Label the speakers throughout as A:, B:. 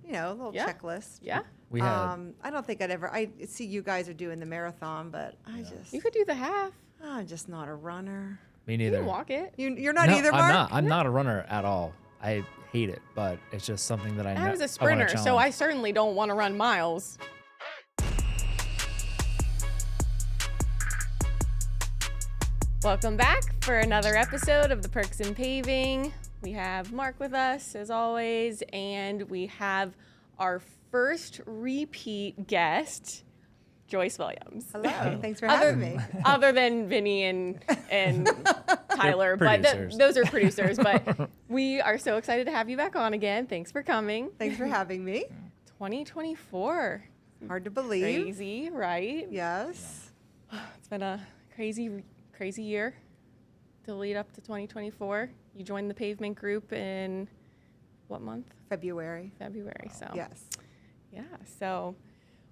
A: a little checklist.
B: Yeah.
A: I don't think I see you guys are doing the marathon, but
B: You could do the half.
A: I'm just not a runner.
C: Me
B: You
C: neither.
B: can walk it.
A: You're not either, Mark?
C: I'm not a runner at all. I hate it, but it's just something that
B: I was a sprinter, so I certainly don't want to run miles. Welcome back for another episode of the Perks and Paving. We have Mark with us, as always, and we have our first repeat guest, Joyce Williams.
A: Hello. Thanks for having me.
B: Other than Vinny and Tyler, but those are producers. But we are so excited to have you back on again. Thanks for coming.
A: Thanks for having me.
B: 2024.
A: Hard to believe.
B: Crazy, right?
A: Yes.
B: It's been a crazy year to lead up to 2024. You joined the Pavement group in what month?
A: February.
B: So
A: Yes.
B: yeah. So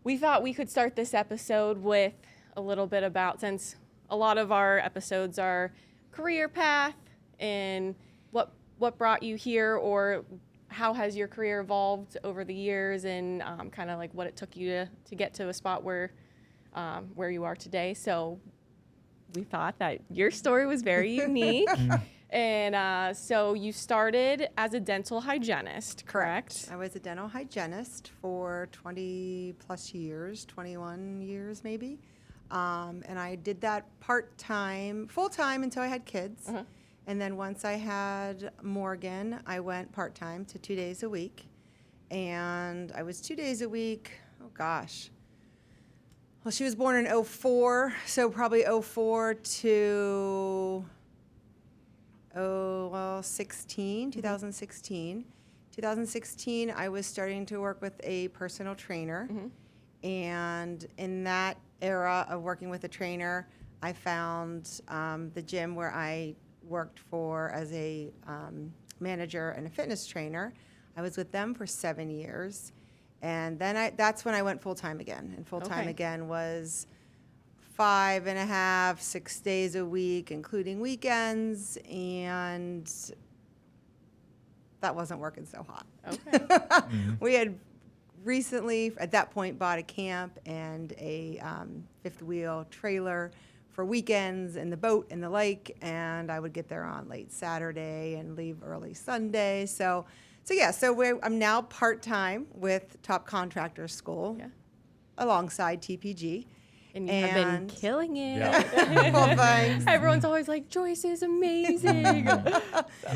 B: we thought we could start this episode with a little bit about, since a lot of our episodes are career path and what brought you here, or how has your career evolved over the years, and kind of like what it took you to get to a spot where you are today. So we thought that your story was very unique. And so you started as a dental hygienist, correct?
A: I was a dental hygienist for 20 plus years, 21 years maybe. And I did that part-time, full-time until I had kids.
B: Uh-huh.
A: And then once I had Morgan, I went part-time to 2 days a week. And I was 2 days a week, oh gosh. Well, she was born in 04, so probably 04 to 2016. 2016, I was starting to work with a personal trainer.
B: Mm-hmm.
A: And in that era of working with a trainer, I found the gym where I worked for as a manager and a fitness trainer. I was with them for 7 years. And then that's when I went full-time again. And full-time again was 5.5, 6 days a week, including weekends. And that wasn't working so hot.
B: Okay.
A: We had recently, at that point, bought a camp and a fifth wheel trailer for weekends and the boat and the lake. And I would get there on late Saturday and leave early Sunday. So I'm now part-time with Top Contractor School alongside TPG.
B: And you have been killing it.
C: Yeah.
A: Well, thanks.
B: Everyone's always like, Joyce is amazing.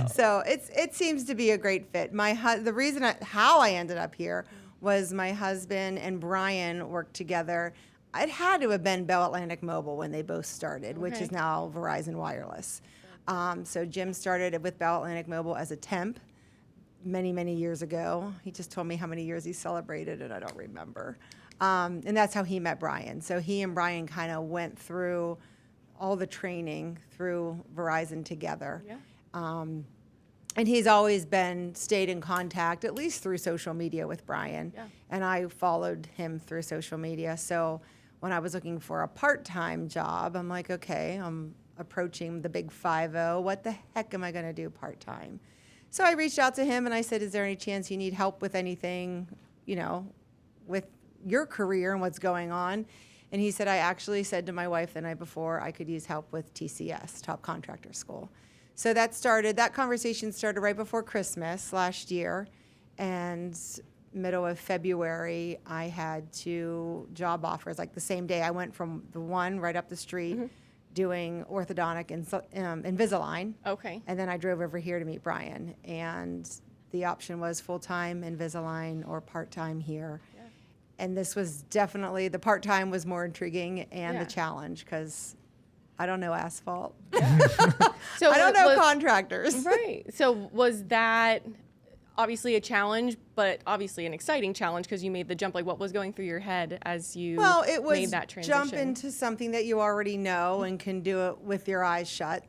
A: So it seems to be a great fit. The reason how I ended up here was my husband and Brian worked together. It had to have been Bell Atlantic Mobile when they both started, which is now Verizon Wireless. So Jim started with Bell Atlantic Mobile as a temp many, many years ago. He just told me how many years he celebrated, and I don't remember. And that's how he met Brian. So he and Brian kind of went through all the training through Verizon together.
B: Yeah.
A: And he's always stayed in contact, at least through social media with Brian.
B: Yeah.
A: And I followed him through social media. So when I was looking for a part-time job, I'm like, okay, I'm approaching the big 5-0. What the heck am I going to do part-time? So I reached out to him and I said, is there any chance you need help with anything, with your career and what's going on? And he said, I actually said to my wife the night before I could use help with TCS, Top Contractor School. So that conversation started right before Christmas last year. And middle of February, I had 2 job offers. Like the same day, I went from the one right up the street doing orthodontic and Invisalign.
B: Okay.
A: And then I drove over here to meet Brian. And the option was full-time Invisalign or part-time here. Yeah. And this was definitely, the part-time was more intriguing and the challenge because I don't know asphalt.
B: Yeah. So
A: I don't know contractors.
B: Right. So was that obviously a challenge, but obviously an exciting challenge because you made the jump? Like, what was going through your head as you made that transition?
A: Jump into something that you already know and can do it with your eyes shut,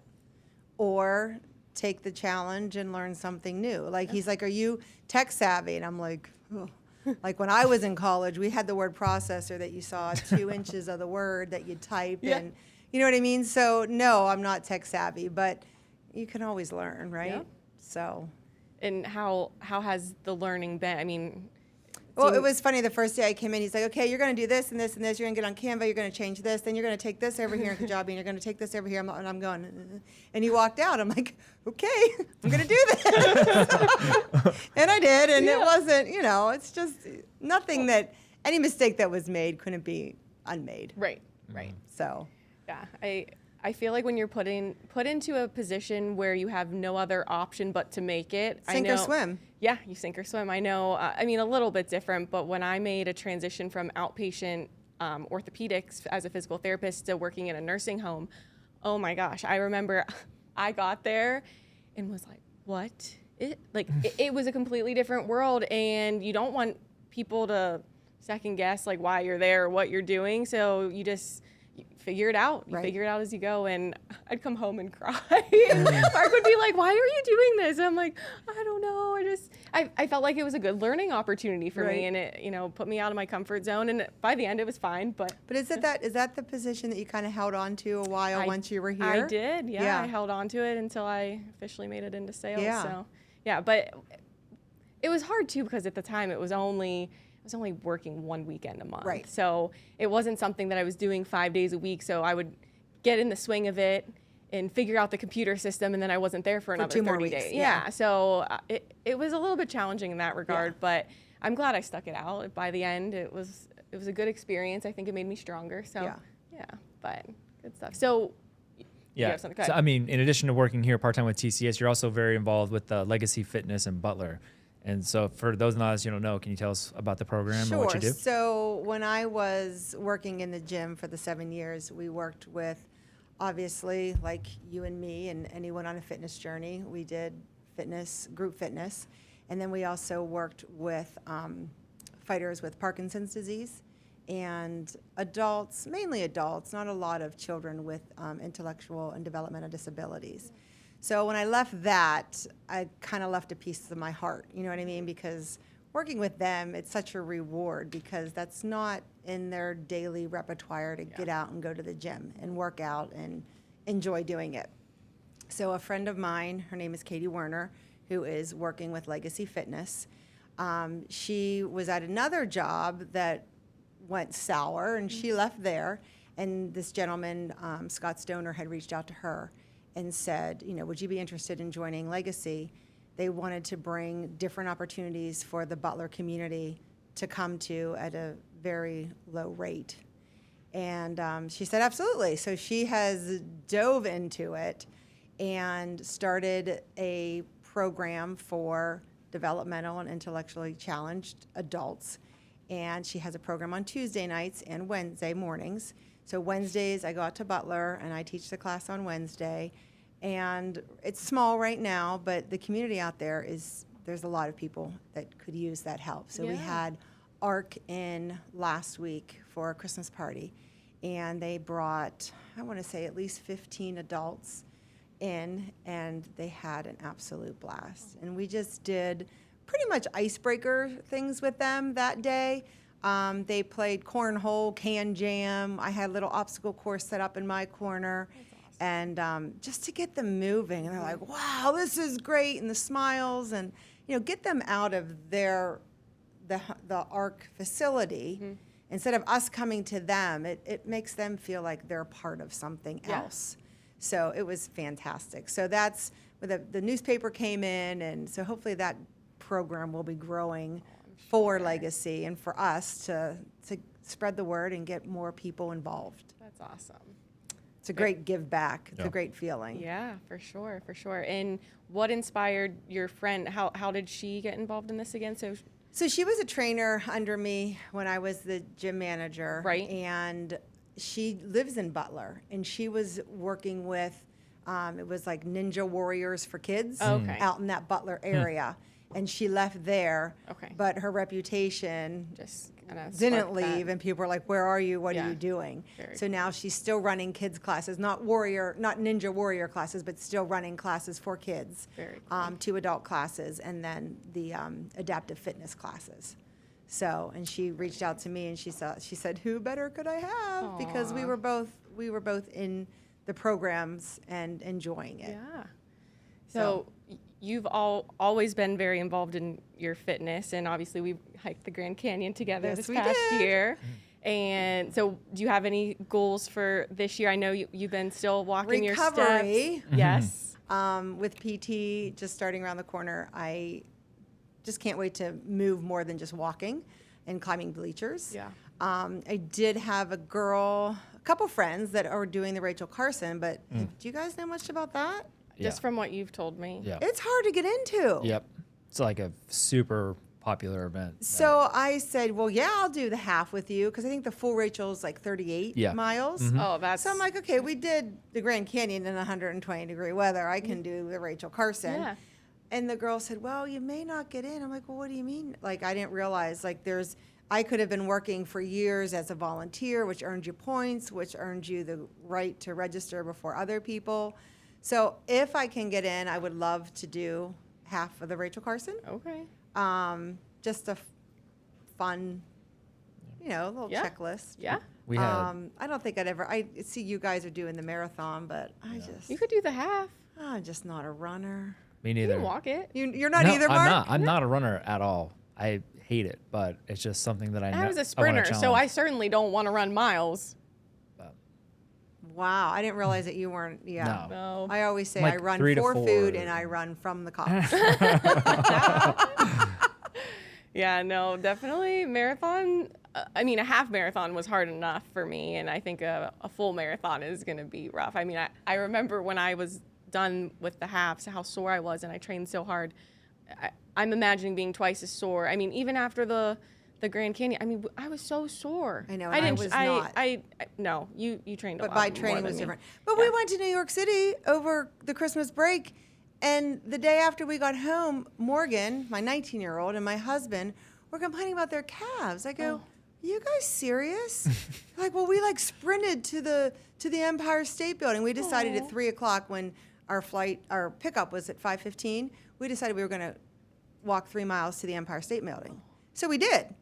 A: or take the challenge and learn something new. Like, he's like, are you tech savvy? And I'm like, oh. Like when I was in college, we had the word processor that you saw 2 inches of the word that you type and you know what I mean? So no, I'm not tech savvy, but you can always learn, right?
B: Yeah.
A: So.
B: And how has the learning been? I mean,
A: Well, it was funny. The first day I came in, he's like, okay, you're going to do this and this and this. You're going to get on Canva. You're going to change this. Then you're going to take this over here in Kajabi, and you're going to take this over here. And I'm going, and he walked out. I'm like, okay, I'm going to do this. And I did. And it wasn't, it's just nothing that any mistake that was made couldn't be unmade.
B: Right.
A: So,
B: Yeah, I feel like when you're put into a position where you have no other option but to make it,
A: sink or swim.
B: Yeah, you sink or swim. I know. I mean, a little bit different, but when I made a transition from outpatient orthopedics as a physical therapist to working in a nursing home, oh my gosh, I remember I got there and was like, what? It was a completely different world, and you don't want people to second guess like why you're there or what you're doing, so you figure it out. You figure it out as you go. And I'd come home and cry. Mark would be like, why are you doing this? And I'm like, I don't know. I felt like it was a good learning opportunity for me, and it, put me out of my comfort zone. And by the end, it was fine. But
A: is that the position that you kind of held on to a while once you were here?
B: I did. Yeah. I held on to it until I officially made it into sales.
A: Yeah.
B: So, yeah. But it was hard too, because at the time I was only working one weekend a month.
A: Right.
B: So it wasn't something that I was doing 5 days a week. So I would get in the swing of it and figure out the computer system, and then I wasn't there for another
A: 2 more
B: 30
A: weeks.
B: days. Yeah. So it was a little bit challenging in that regard, but I'm glad I stuck it out. By the end, it was a good experience. I think it made me stronger. So yeah, but good stuff. So you have something. Go ahead.
C: So, I mean, in addition to working here part-time with TCS, you're also very involved with Legacy Fitness and Butler. And so for those of you don't know, can you tell us about the program and what you do?
A: So when I was working in the gym for the 7 years, we worked with, obviously, like you and me and anyone on a fitness journey. We did group fitness. And then we also worked with fighters with Parkinson's disease and adults, mainly adults, not a lot of children with intellectual and developmental disabilities. So when I left that, I kind of left a piece of my heart, you know what I mean? Because working with them, it's such a reward, because that's not in their daily repertoire to get out and go to the gym and work out and enjoy doing it. So a friend of mine, her name is Katie Werner, who is working with Legacy Fitness. She was at another job that went sour, and she left there. And this gentleman, Scott Stoner, had reached out to her and said, would you be interested in joining Legacy? They wanted to bring different opportunities for the Butler community to come to at a very low rate. And she said, absolutely. So she has dove into it and started a program for developmental and intellectually challenged adults. And she has a program on Tuesday nights and Wednesday mornings. So Wednesdays, I go out to Butler, and I teach the class on Wednesday. And it's small right now, but the community out there there's a lot of people that could use that help. So we had ARC in last week for a Christmas party, and they brought, I want to say, at least 15 adults in, and they had an absolute blast. And we just did pretty much icebreaker things with them that day. They played cornhole, can jam. I had a little obstacle course set up in my corner. And just to get them moving. And they're like, wow, this is great. And the smiles, and, get them out of the ARC facility. Mm-hmm. Instead of us coming to them, it makes them feel like they're part of something else. So it was fantastic. So that's where the newspaper came in. And so hopefully that program will be growing for Legacy and for us to spread the word and get more people involved.
B: That's awesome.
A: It's a great give back. It's a great feeling.
B: Yeah, for sure. And what inspired your friend? How did she get involved in this again?
A: So she was a trainer under me when I was the gym manager.
B: Right.
A: And she lives in Butler, and she was working with, it was like Ninja Warriors for kids out in that Butler area. And she left there, but her reputation
B: just kind of
A: didn't leave, and people were like, where are you? What are you doing?
B: Very
A: so now she's still running kids classes, not Ninja Warrior classes, but still running classes for kids,
B: Very cool.
A: 2 adult classes, and then the adaptive fitness classes. So, and she reached out to me, and she said, who better could I have?
B: Aww.
A: Because we were both in the programs and enjoying it.
B: Yeah. So you've always been very involved in your fitness, and obviously we hiked the Grand Canyon together
A: Yes,
B: this
A: we
B: past
A: did.
B: year. And so, do you have any goals for this year? I know you've been still walking your
A: Recovery.
B: steps. Yes.
A: With PT just starting around the corner, I just can't wait to move more than just walking and climbing bleachers.
B: Yeah.
A: I did have a couple friends that are doing the Rachel Carson, but do you guys know much about that?
B: Just from what you've told me.
C: Yeah.
A: It's hard to get into.
C: Yep. It's like a super popular event.
A: So I said, well, yeah, I'll do the half with you because I think the full Rachel's like 38
C: Yeah.
A: miles.
B: Oh, that's.
A: So I'm like, okay, we did the Grand Canyon in 120-degree weather. I can do the Rachel Carson.
B: Yeah.
A: And the girl said, well, you may not get in. I'm like, well, what do you mean? Like, I didn't realize, like, I could have been working for years as a volunteer, which earned you points, which earned you the right to register before other people. So if I can get in, I would love to do half of the Rachel Carson.
B: Okay.
A: Just a fun, little
B: Yeah.
A: checklist.
B: Yeah.
C: We had
A: I don't think I see you guys are doing the marathon, but
B: You could do the half.
A: I'm just not a runner.
C: me
B: You
C: neither.
B: can walk it.
A: You're not
C: No,
A: either, Mark?
C: I'm not a runner at all. I hate it, but it's just something that I know.
B: I was a
C: wanna
B: sprinter, so I
C: challenge.
B: certainly don't want to run miles.
A: Wow, I didn't realize that you weren't. Yeah.
C: No.
B: No.
A: I always say
C: Like
A: I run
C: 3 to
A: for
C: 4.
A: food and I run from the cops.
B: Yeah, no, definitely marathon. I mean, a half marathon was hard enough for me, and I think a full marathon is going to be rough. I mean, I remember when I was done with the halves, how sore I was, and I trained so hard. I'm imagining being twice as sore. I mean, even after the Grand Canyon, I mean, I was so sore.
A: I know, and I was not.
B: No, you trained a
A: But
B: lot
A: my
B: more
A: training
B: than
A: was
B: me.
A: different. But we went to New York City over the Christmas break, and the day after we got home, Morgan, my 19-year-old, and my husband were complaining about their calves. I go, "Are you guys serious?" Like, well, we sprinted to the Empire State Building. We decided at 3:00 when our pickup was at 5:15. We decided we were going to walk 3 miles to the Empire State Building. So we did.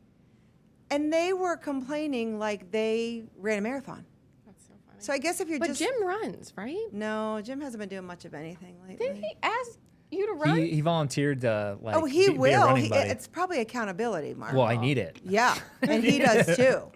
A: And they were complaining like they ran a marathon.
B: That's so funny.
A: So I guess if you're
B: But
A: just
B: Jim runs, right?
A: no, Jim hasn't been doing much of anything lately.
B: Did he ask you to run?
C: He volunteered to
A: Oh, he
C: be a
A: will.
C: running buddy.
A: It's probably accountability, Mark.
C: Well, I need it.
A: Yeah, and he does too.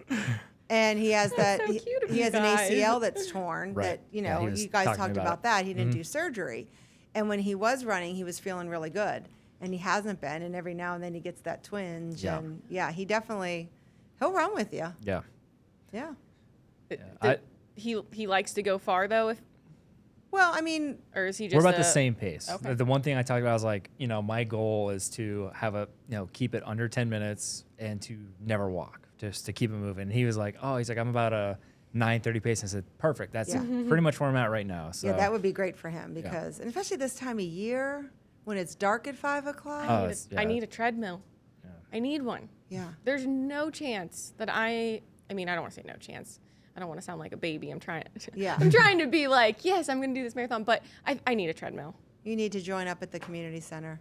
A: And he has
B: That's
A: that.
B: so cute of
A: he
B: you
A: has
B: guys.
A: an ACL that's torn.
C: Right.
A: That
C: Yeah, he was
A: you guys
C: talking
A: talked
C: about
A: about
C: it.
A: that. He didn't do surgery, and when he was running, he was feeling really good, and he hasn't been. And every now and then he gets that twinge.
C: Yeah.
A: And yeah, he'll run with you.
C: Yeah.
A: Yeah.
B: He likes to go far though,
A: Well, I mean,
B: or is he just?
C: We're about the same pace.
B: Okay.
C: The one thing I talked about was my goal is to have keep it under 10 minutes and to never walk, just to keep it moving. And he was like, I'm about a 9:30 pace. I said, perfect. That's
A: Yeah.
C: pretty much where I'm at right now. So
A: yeah, that would be great for him because, and especially this time of year when it's dark at 5:00.
B: I need a treadmill.
C: Yeah.
B: I need one.
A: Yeah.
B: There's no chance that I mean, I don't want to say no chance. I don't want to sound like a baby. I'm trying to be like, yes, I'm going to do this marathon, but I need a treadmill.
A: You need to join up at the community center.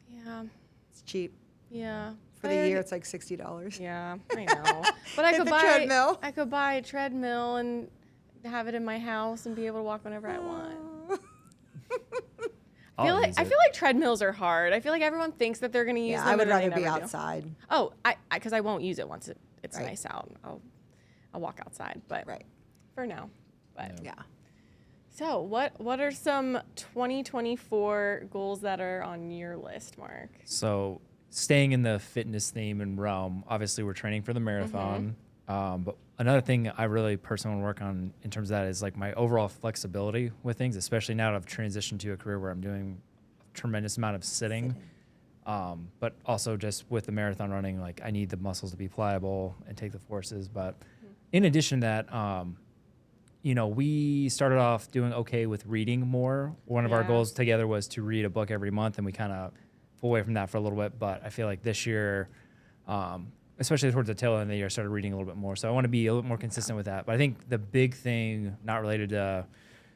B: Yeah.
A: It's cheap.
B: Yeah.
A: For the year, it's like $60.
B: Yeah, I know. But I
A: Hit
B: could
A: the
B: buy
A: treadmill.
B: I could buy a treadmill and have it in my house and be able to walk whenever I want. I feel like treadmills are hard. I feel like everyone thinks that they're going to use them.
A: I would
B: and then they
A: rather be
B: never do.
A: outside.
B: Oh, because I won't use it once it's
A: Right.
B: nice out. I'll walk outside, but
A: Right.
B: for now. But
A: Yeah.
B: so what are some 2024 goals that are on your list, Mark?
C: So staying in the fitness theme and realm, obviously we're training for the marathon. But another thing I really personally want to work on in terms of that is my overall flexibility with things, especially now that I've transitioned to a career where I'm doing a tremendous amount of sitting. But also just with the marathon running, I need the muscles to be pliable and take the forces. But in addition to that, we started off doing okay with reading more. One of our
B: Yeah.
C: goals together was to read a book every month, and we kind of pulled away from that for a little bit. But I feel like this year, especially towards the tail end of the year, I started reading a little bit more. So I want to be a little more consistent with that. But I think the big thing, not related to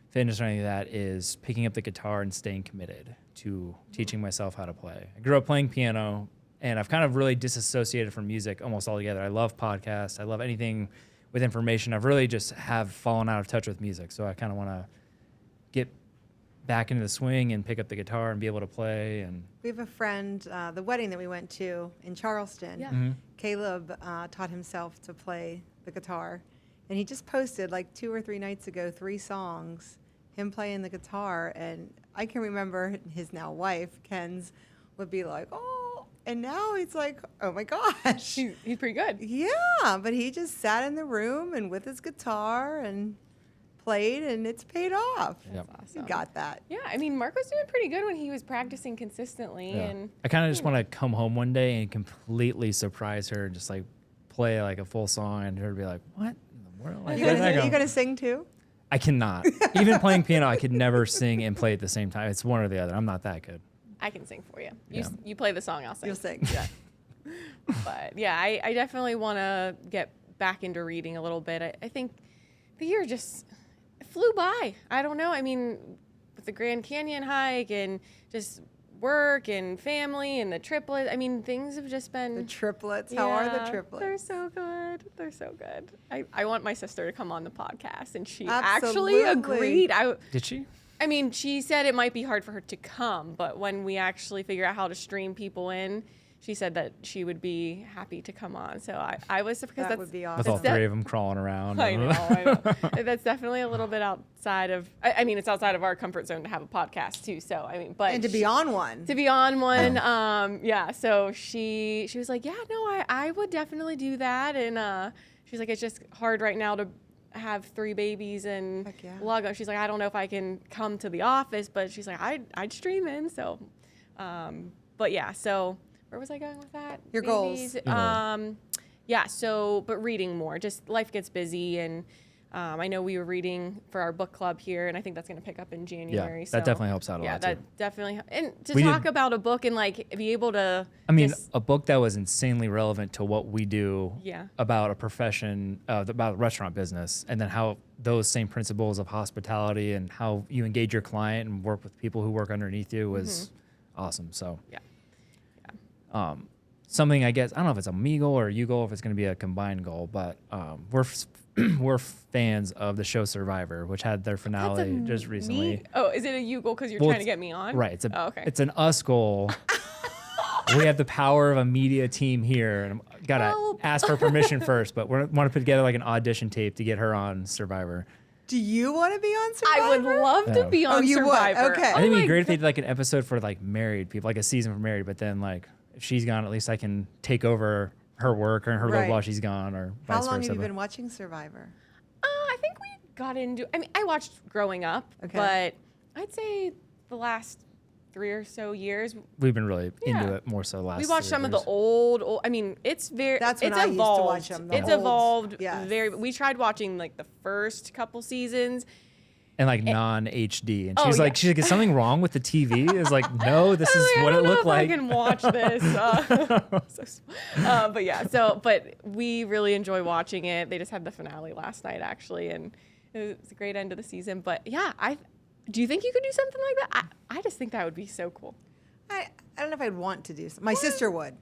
C: fitness or anything like that, is picking up the guitar and staying committed to teaching myself how to play. I grew up playing piano, and I've kind of really disassociated from music almost altogether. I love podcasts. I love anything with information. I've really just have fallen out of touch with music. So I kind of want to get back into the swing and pick up the guitar and be able to play. And
A: We have a friend, the wedding that we went to in Charleston.
B: Yeah.
A: Caleb taught himself to play the guitar. And he just posted like 2 or 3 nights ago, 3 songs, him playing the guitar. And I can remember his now wife, Ken's, would be like, oh, and now it's like, oh my gosh.
B: He's pretty good.
A: Yeah, but he just sat in the room and with his guitar and played, and it's paid off.
C: Yep.
A: You got that.
B: Yeah, I mean, Mark was doing pretty good when he was practicing consistently.
C: yeah.
B: And
C: I kind of just want to come home one day and completely surprise her and just like play like a full song and her to be like, what in the world? Like, where did that go?
A: You gonna sing too?
C: I cannot. Even playing piano, I could never sing and play at the same time. It's one or the other. I'm not that good.
B: I can sing for you.
C: Yeah.
B: You play the song, I'll sing.
A: You'll sing. Yeah.
B: But yeah, I definitely want to get back into reading a little bit. I think the year just flew by. I don't know. I mean, with the Grand Canyon hike and just work and family and the triplets, I mean, things have just been.
A: The triplets. How are the
B: Yeah,
A: triplets?
B: They're so good. They're so good. I want my sister to come on the podcast, and she
A: Absolutely.
B: actually agreed.
C: Did she?
B: I mean, she said it might be hard for her to come, but when we actually figure out how to stream people in, she said that she would be happy to come on. So I was surprised.
A: That would be
C: With all
A: awesome.
C: three of them crawling around.
B: I know. That's definitely a little bit outside of. I mean, it's outside of our comfort zone to have a podcast too. So I mean, but
A: And to be on one.
B: to be on one, yeah. So she was like, yeah, no, I would definitely do that, and she's like, it's just hard right now to have 3 babies and
A: Heck yeah.
B: log on. She's like, I don't know if I can come to the office, but she's like, I'd stream in. So, but yeah. So where was I going with that?
A: Your goals.
B: Yeah. So, but reading more. Just life gets busy, and I know we were reading for our book club here, and I think that's going to pick up in January.
C: Yeah,
B: so,
C: that definitely helps out a
B: yeah,
C: lot,
B: that
C: too.
B: definitely. And to
C: We
B: talk
C: did-
B: about a book and like be able to.
C: I mean,
B: just-
C: a book that was insanely relevant to what we do
B: Yeah.
C: about a profession, about restaurant business, and then how those same principles of hospitality and how you engage your client and work with people who work underneath you was awesome. So,
B: Yeah.
C: something I guess, I don't know if it's a me goal or a you goal, if it's going to be a combined goal, but we're fans of the show Survivor, which had their finale just recently.
B: Me? Oh, is it a you goal because you're
C: Well,
B: trying to
C: it's-
B: get me on?
C: Right. It's
B: Oh, okay.
C: it's an us goal. We have the power of a media team here, and I'm gotta
B: Help.
C: ask for permission first. But we want to put together like an audition tape to get her on Survivor.
A: Do you want to be on Survivor?
B: I would love to
C: Yeah.
B: be on
A: you would?
B: Survivor.
A: Okay.
C: I think it'd
B: my
C: be great if
B: God.
C: they did like an episode for like married people, like a season for married. But then like if she's gone, at least I can take over her work or her
A: Right.
C: load while she's gone, or
A: How
C: vice
A: long
C: versa.
A: have you
C: But
A: been watching Survivor?
B: I think we got into. I mean, I watched growing up,
A: Okay.
B: but I'd say the last 3 or so years.
C: we've been really
B: Yeah.
C: into it more so last.
B: We watched
C: 3
B: some of the
C: years.
B: old. I mean, it's very.
A: That's when
B: it's
A: I used to
B: evolved.
A: watch them, the
B: It's
A: old-
B: evolved
A: yes.
B: very. We tried watching like the first couple seasons.
C: And like non HD, and
B: Oh,
C: she's
B: yeah.
C: like, "She's like, is something wrong with the TV?" It's like, "No, this is
B: I
C: what
B: don't
C: it
B: know
C: looked
B: if
C: like."
B: I can watch this. But yeah, but we really enjoy watching it. They just had the finale last night, actually, and it was a great end of the season. But yeah, do you think you could do something like that? I just think that would be so cool.
A: I don't know if I'd want to do something. My sister would.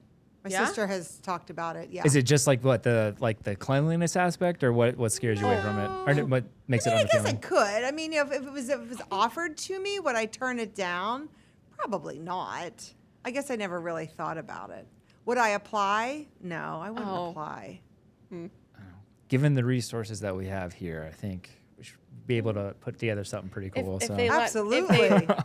A: My
B: Yeah?
A: sister has talked about it. Yeah.
C: Is it just like what the cleanliness aspect, or what scares you away from it, or what makes
A: I mean, I
C: it
A: guess I
C: unappealing?
A: could. I mean, if it was offered to me, would I turn it down? Probably not. I guess I never really thought about it. Would I apply? No, I wouldn't
B: Oh.
A: apply.
C: Given the resources that we have here, I think we should be able to put together something pretty cool.
B: If
C: so
B: they let-
A: Absolutely.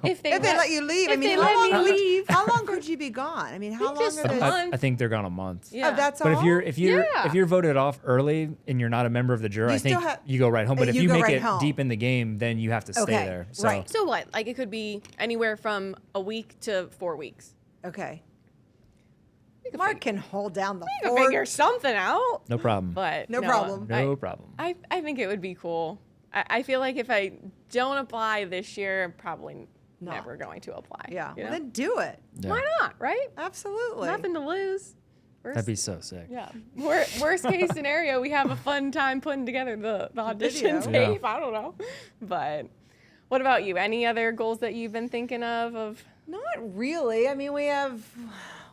B: if they
A: If they let you leave, I
B: if
A: mean,
B: they
A: how
B: let
A: long
B: me
A: could
B: leave.
A: how long could you be gone? I mean, how
B: think
A: long
B: just
A: are
B: a
A: those?
B: month.
C: I think they're gone a month.
B: Yeah.
A: Oh, that's
C: But
A: all.
C: if you're
B: Yeah.
C: voted off early and you're not a member of the jury,
A: You
C: I think
A: still have-
C: you go right home. But if
A: you
C: you
A: go
C: make
A: right
C: it
A: home.
C: deep in the game, then you have to stay
A: Okay,
C: there. So
A: right.
B: So what? Like it could be anywhere from a week to 4 weeks.
A: Okay.
B: We could
A: Mark can hold down the
B: We could figure
A: fort.
B: something out.
C: no problem.
B: But
A: No problem.
C: no problem.
B: I think it would be cool. I feel like if I don't apply this year, I'm probably
A: Not.
B: never going to apply.
A: Yeah.
B: you
A: Well,
B: know?
A: then do it.
C: Yeah.
B: Why not? Right?
A: Absolutely.
B: Nothing to lose.
C: That'd be so sick.
B: Yeah. Worst case scenario, we have a fun time putting together the audition
A: video.
B: tape. I don't know. But what about you? Any other goals that you've been thinking of?
A: Not really. I mean, we have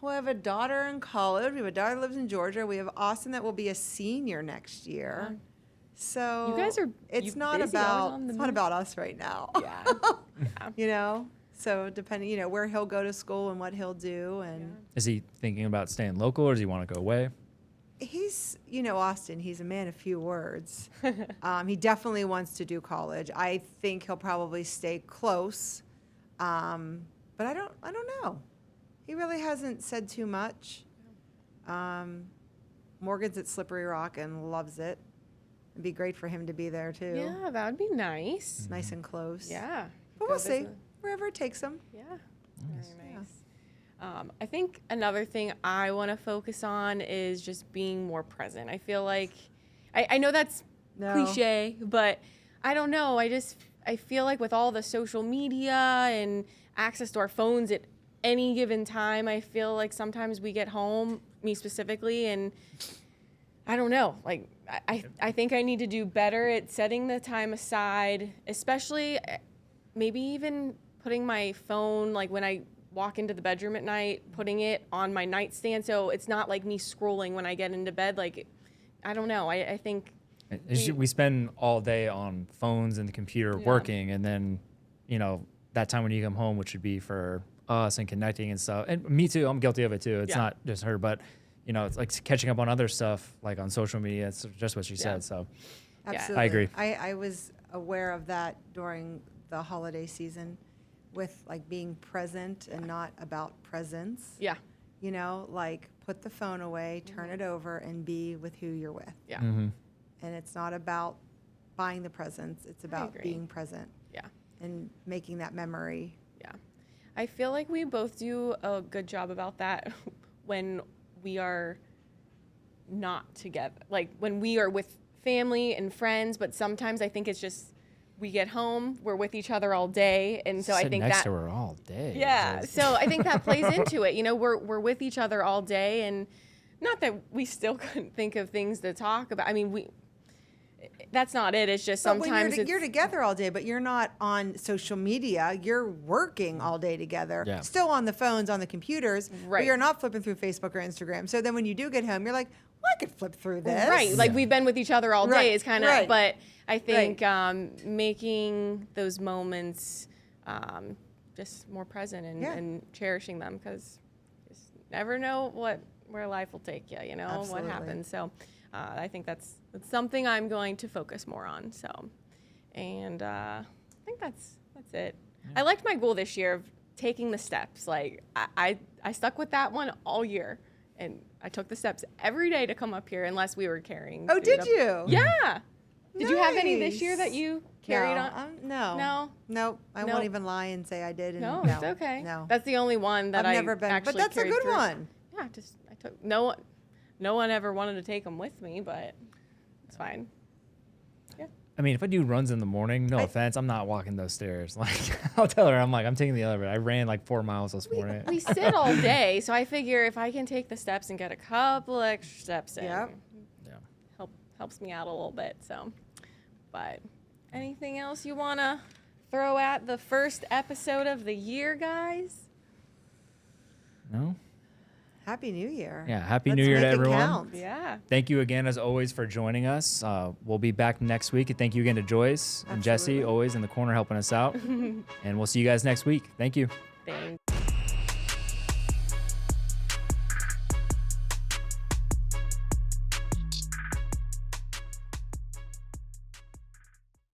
A: a daughter in college. We have a daughter that lives in Georgia. We have Austin that will be a senior next year. So
B: You guys are
A: it's
B: you
A: not
B: busy, always
A: about
B: on the
A: it's not
B: move.
A: about us right now.
B: Yeah. Yeah.
A: You know, so depending, you know, where he'll go to school and what he'll do, and
C: Is he thinking about staying local, or does he want to go away?
A: he's, you know, Austin, he's a man of few words. He definitely wants to do college. I think he'll probably stay close, but I don't know. He really hasn't said too much. Morgan's at Slippery Rock and loves it. It'd be great for him to be there too.
B: Yeah, that would be nice.
A: It's nice and close.
B: Yeah.
A: But
B: Go
A: we'll see
B: visit.
A: wherever it takes him.
B: Yeah. Very nice. I think another thing I want to focus on is just being more present. I feel like, I know that's
A: No.
B: cliche, but I don't know. I feel like with all the social media and access to our phones at any given time, I feel like sometimes we get home, me specifically, and I don't know. Like, I think I need to do better at setting the time aside, especially maybe even putting my phone, like when I walk into the bedroom at night, putting it on my nightstand so it's not like me scrolling when I get into bed. Like, I don't know. I think
C: We spend all day on phones and the computer working, and then, you know, that time when you come home, which would be for us and connecting and stuff. And me too, I'm guilty of it too. It's not just her, but, you know, it's like catching up on other stuff, like on social media. It's just what she said. So
A: Absolutely.
C: I agree.
A: I was aware of that during the holiday season with like being present and not about presence.
B: Yeah.
A: You know, like put the phone away, turn it over, and be with who you're with.
B: Yeah.
C: Mm-hmm.
A: And it's not about buying the presents. It's about
B: agree.
A: being present
B: Yeah.
A: and making that memory.
B: Yeah. I feel like we both do a good job about that when we are not together. Like when we are with family and friends, but sometimes I think it's just we get home, we're with each other all day, and so I
C: Sit
B: think
C: next
B: that
C: to her all day.
B: yeah. So I think that plays into it. You know, we're with each other all day, and not that we still couldn't think of things to talk about. I mean, that's not it. It's just
A: But when
B: sometimes
A: you're together all day, but you're not on social media. You're working all day together.
C: Yeah.
A: Still on the phones, on the computers. But
B: Right.
A: you're not flipping through Facebook or Instagram. So then when you do get home, you're like, well, I could flip through this.
B: right. Like we've been with each other all day.
A: Right,
B: Is kind of,
A: right.
B: but I think making those moments just more present
A: Yeah.
B: and cherishing them, because you just never know where life will take you. You know
A: Absolutely.
B: what happens. So I think that's something I'm going to focus more on. So, and I think that's it. I liked my goal this year of taking the steps. Like I stuck with that one all year, and I took the steps every day to come up here, unless we were carrying.
A: Oh,
B: food
A: did
B: up.
A: you?
B: Yeah. Did you have any this year that
A: Nice.
B: you carried
A: no,
B: on?
A: No.
B: No?
A: Nope. I
B: Nope.
A: won't even lie and say I did. And
B: No,
A: no,
B: it's okay.
A: No.
B: That's the only one that
A: I've
B: I
A: never been,
B: actually
A: but that's a
B: carried
A: good
B: through.
A: one.
B: Yeah, I took no one ever wanted to take them with me, but it's fine.
C: I mean, if I do runs in the morning, no offense, I'm not walking those stairs. Like, I'll tell her, I'm taking the elevator. I ran like 4 miles this morning.
B: We sit all day, so I figure if I can take the steps and get a couple extra steps in,
A: Yep.
C: Yeah.
B: helps me out a little bit. So, but anything else you wanna throw at the first episode of the year, guys?
C: No?
A: Happy New Year.
C: Yeah, Happy
A: Let's
C: New Year to
A: make it
C: everyone.
A: count.
B: Yeah.
C: Thank you again, as always, for joining us. We'll be back next week. And thank you again to Joyce and Jesse,
A: Absolutely.
C: always in the corner helping us out. And we'll see you guys next week. Thank you.
B: Thanks.